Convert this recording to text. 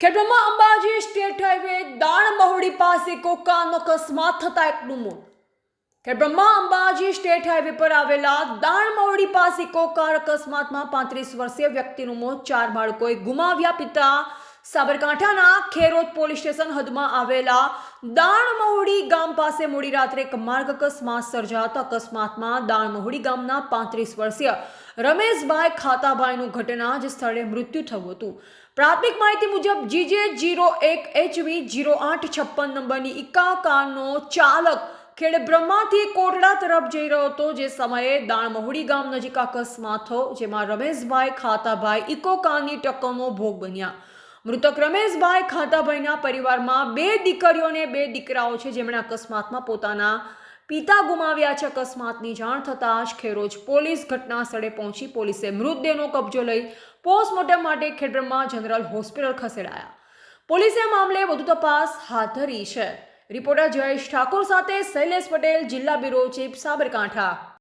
Khedbrahma Ambaji state highway દાણ મહુડી પાસે કોકાનો અકસ્માત થતા એકનું મોત. ખેડબ્રહ્મા અંબાજી સ્ટેટ હાઈવે પર આવેલા દાણ મહુડી પાસે કોકાર અકસ્માતમાં 35 વર્ષીય વ્યક્તિનું મોત. 4 બાળકોએ ગુમાવ્યા પિતા. સાબરકાંઠાના ખેરોદ પોલીસ સ્ટેશન હદમાં આવેલા દાણ મહુડી ગામ પાસે મોડી રાત્રે એક માર્ગ અકસ્માત સર્જાતા અકસ્માતમાં દાણ મહુડી ગામના 35 વર્ષીય રમેશભાઈ ખાતાભાઈનું ઘટના જ સ્થળે મૃત્યુ થયું હતું. પ્રાથમિક માહિતી મુજબ GJ-01HV-0856 નંબરની ઇકા કારનો ચાલક ખેડબ્રહ્માથી કોટડા તરફ જઈ રહ્યો હતો. જે સમયે દાણ મહુડી ગામ નજીક અકસ્માત થયો, જેમાં રમેશભાઈ ખાતાભાઈ ઇકો કારની ટક્કરનો ભોગ બન્યા. મૃતક રમેશભાઈ ખાતાભાઈના પરિવારમાં 2 દીકરીઓ અને 2 દીકરાઓ છે, જેમણે અકસ્માતમાં પોતાના પિતા ગુમાવ્યા છે. અકસ્માતની જાણ થતાં જ ખેરોજ પોલીસ ઘટના સ્થળે પહોંચી પોલીસે મૃતદેહનો કબજો લઈ પોસ્ટમોર્ટમ માટે ખેડબ્રહ્મા જનરલ હોસ્પિટલ ખસેડાયા. પોલીસે આ મામલે વધુ તપાસ હાથ ધરી છે. રિપોર્ટર જયેશ ઠાકોર સાથે શૈલેષ પટેલ, જિલ્લા બ્યુરો ચીફ, સાબરકાંઠા.